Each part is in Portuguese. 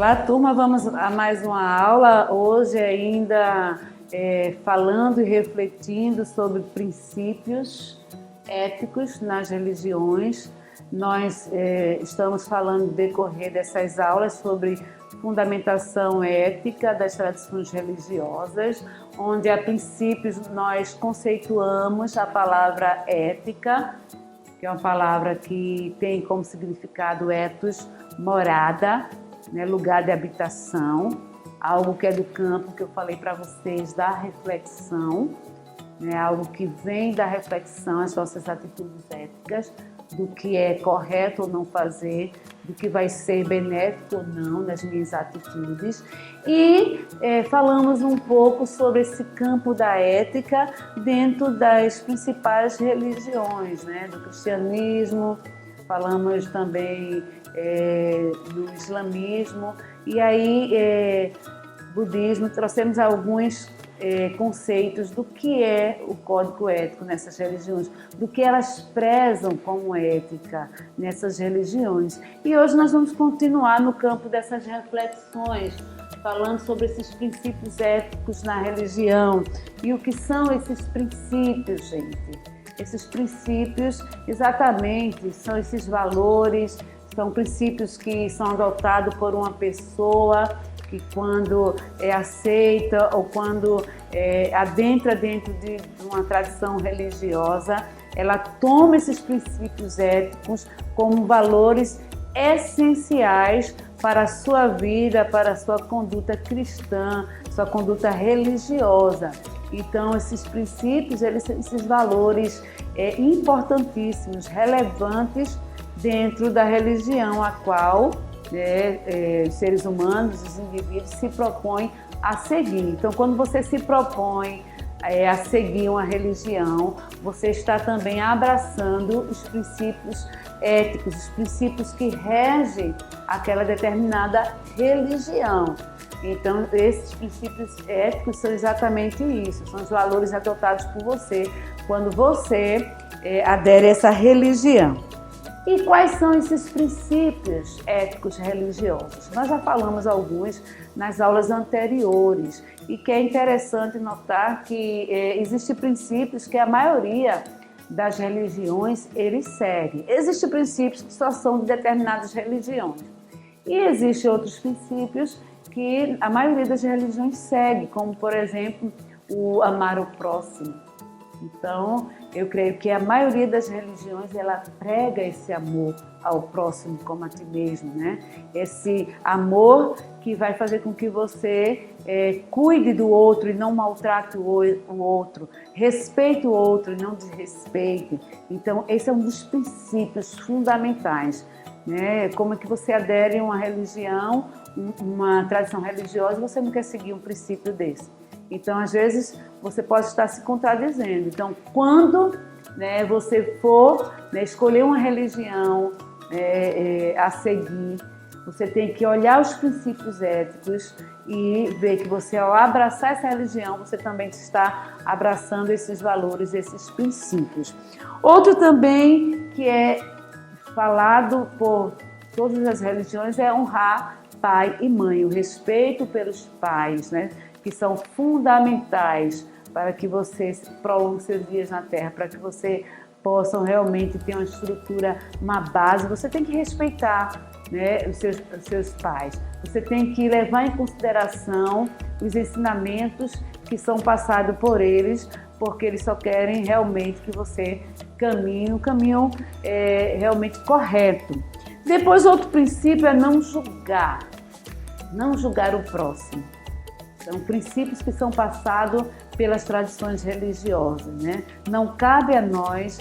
Olá, turma, vamos a mais uma aula. Hoje ainda falando e refletindo sobre princípios éticos nas religiões. Nós estamos falando no decorrer dessas aulas sobre fundamentação ética das tradições religiosas, onde a princípios nós conceituamos a palavra ética, que é uma palavra que tem como significado ethos, morada, né, lugar de habitação, algo que é do campo que eu falei para vocês da reflexão, né, algo que vem da reflexão, as nossas atitudes éticas, do que é correto ou não fazer, do que vai ser benéfico ou não nas minhas atitudes. E falamos um pouco sobre esse campo da ética dentro das principais religiões, né, do cristianismo, falamos também do islamismo, e aí budismo, trouxemos alguns conceitos do que é o código ético nessas religiões, do que elas prezam como ética nessas religiões. E hoje nós vamos continuar no campo dessas reflexões, falando sobre esses princípios éticos na religião. E o que são esses princípios, gente? Esses princípios, exatamente, são esses valores, são princípios que são adotados por uma pessoa que quando aceita ou quando adentra dentro de uma tradição religiosa, ela toma esses princípios éticos como valores essenciais para a sua vida, para a sua conduta cristã, sua conduta religiosa. Então, esses princípios, esses valores importantíssimos, relevantes dentro da religião a qual os seres humanos, os indivíduos se propõem a seguir. Então, quando você se propõe a seguir uma religião, você está também abraçando os princípios éticos, os princípios que regem aquela determinada religião. Então, esses princípios éticos são exatamente isso, são os valores adotados por você quando você adere a essa religião. E quais são esses princípios éticos religiosos? Nós já falamos alguns nas aulas anteriores e que é interessante notar que existem princípios que a maioria das religiões eles seguem. Existem princípios que só são de determinadas religiões e existem outros princípios que a maioria das religiões segue, como por exemplo o amar o próximo. Então, eu creio que a maioria das religiões ela prega esse amor ao próximo como a ti mesmo, né? Esse amor que vai fazer com que você cuide do outro e não maltrate o outro, respeite o outro e não desrespeite. Então, esse é um dos princípios fundamentais, né? Como é que você adere a uma religião, uma tradição religiosa, e você não quer seguir um princípio desse? Então, às vezes, você pode estar se contradizendo. Então, quando você for escolher uma religião a seguir, você tem que olhar os princípios éticos e ver que você, ao abraçar essa religião, você também está abraçando esses valores, esses princípios. Outro também que é falado por todas as religiões é honrar pai e mãe, o respeito pelos pais, né? Que são fundamentais para que você prolongue seus dias na Terra, para que você possa realmente ter uma estrutura, uma base. Você tem que respeitar, né, os seus pais. Você tem que levar em consideração os ensinamentos que são passados por eles, porque eles só querem realmente que você caminhe um caminho realmente correto. Depois, outro princípio é não julgar o próximo. São princípios que são passados pelas tradições religiosas, né? Não cabe a nós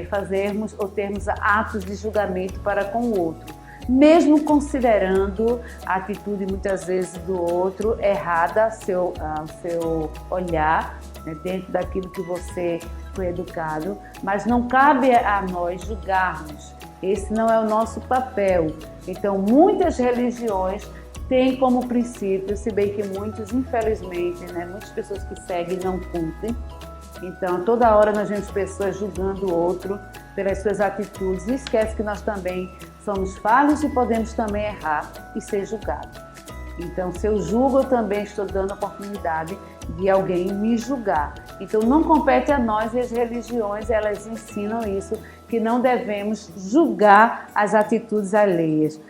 fazermos ou termos atos de julgamento para com o outro, mesmo considerando a atitude muitas vezes do outro errada ao seu olhar, né? Dentro daquilo que você foi educado, mas não cabe a nós julgarmos. Esse não é o nosso papel. Então, muitas religiões tem como princípio, se bem que muitos, infelizmente, muitas pessoas que seguem não cumprem. Então, toda hora nós vemos pessoas julgando o outro pelas suas atitudes e esquece que nós também somos falhos e podemos também errar e ser julgados. Então, se eu julgo, eu também estou dando a oportunidade de alguém me julgar. Então, não compete a nós, e as religiões, elas ensinam isso, que não devemos julgar as atitudes alheias.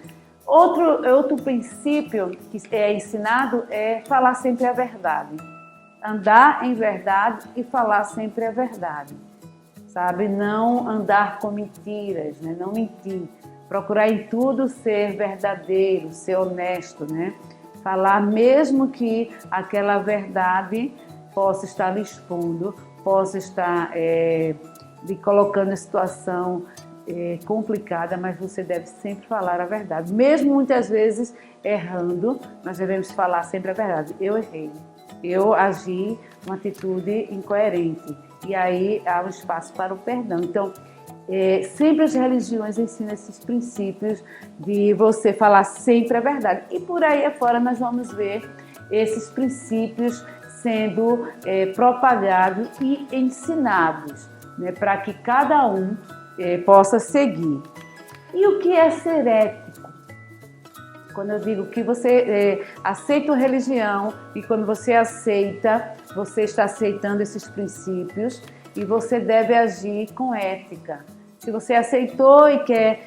Outro princípio que é ensinado é falar sempre a verdade. Andar em verdade e falar sempre a verdade. Sabe? Não andar com mentiras, né? Não mentir. Procurar em tudo ser verdadeiro, ser honesto, né? Falar mesmo que aquela verdade possa estar lhe expondo, possa estar lhe colocando em situação complicada, mas você deve sempre falar a verdade. Mesmo muitas vezes errando, nós devemos falar sempre a verdade. Eu errei, eu agi uma atitude incoerente. E aí há um espaço para o perdão. Então, sempre as religiões ensinam esses princípios de você falar sempre a verdade. E por aí afora nós vamos ver esses princípios sendo propagados e ensinados, né, para que cada um possa seguir. E o que é ser ético? Quando eu digo que você aceita uma religião e quando você aceita, você está aceitando esses princípios e você deve agir com ética. Se você aceitou e quer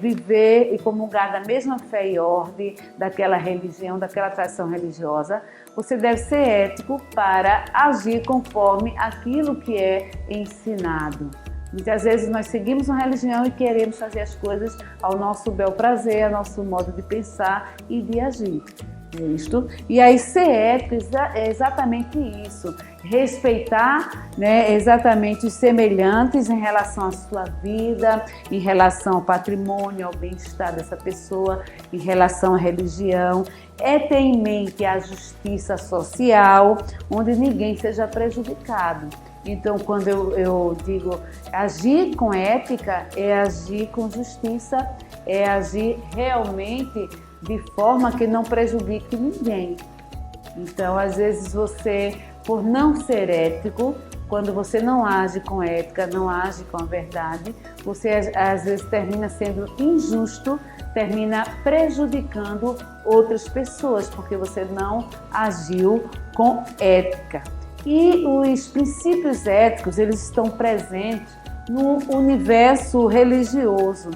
viver e comungar da mesma fé e ordem daquela religião, daquela tradição religiosa, você deve ser ético para agir conforme aquilo que é ensinado. Muitas vezes nós seguimos uma religião e queremos fazer as coisas ao nosso bel prazer, ao nosso modo de pensar e de agir. E aí ser ético é exatamente isso, respeitar, né, exatamente os semelhantes em relação à sua vida, em relação ao patrimônio, ao bem-estar dessa pessoa, em relação à religião, ter em mente a justiça social, onde ninguém seja prejudicado. Então, quando eu digo agir com ética, é agir com justiça, é agir realmente de forma que não prejudique ninguém. Então, às vezes você, por não ser ético, quando você não age com ética, não age com a verdade, você às vezes termina sendo injusto, termina prejudicando outras pessoas, porque você não agiu com ética. E os princípios éticos, eles estão presentes no universo religioso.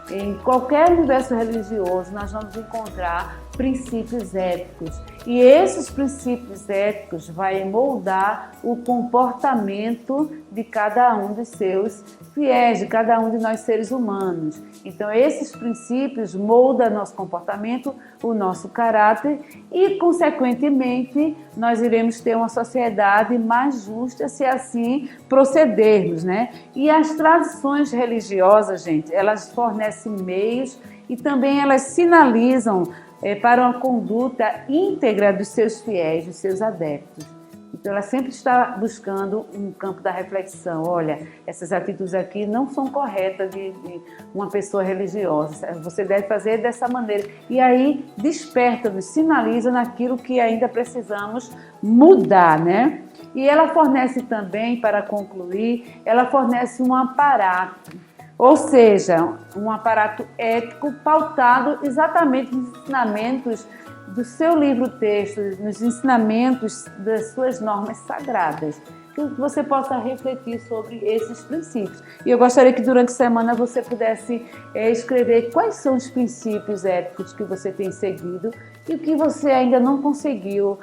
Em qualquer universo religioso, nós vamos encontrar princípios éticos. E esses princípios éticos vão moldar o comportamento de cada um dos seus fiéis, de cada um de nós seres humanos. Então, esses princípios moldam nosso comportamento, o nosso caráter e, consequentemente, nós iremos ter uma sociedade mais justa se assim procedermos, né? E as tradições religiosas, gente, elas fornecem meios e também elas sinalizam para uma conduta íntegra dos seus fiéis, dos seus adeptos. Então, ela sempre está buscando um campo da reflexão. Olha, essas atitudes aqui não são corretas de uma pessoa religiosa. Você deve fazer dessa maneira. E aí, desperta-nos, sinaliza naquilo que ainda precisamos mudar, né? E ela fornece também, para concluir, ela fornece um aparato. Ou seja, um aparato ético pautado exatamente nos ensinamentos do seu livro-texto, nos ensinamentos das suas normas sagradas, que você possa refletir sobre esses princípios. E eu gostaria que durante a semana você pudesse escrever quais são os princípios éticos que você tem seguido e o que você ainda não conseguiu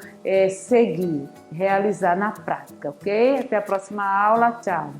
seguir, realizar na prática, ok? Até a próxima aula, tchau!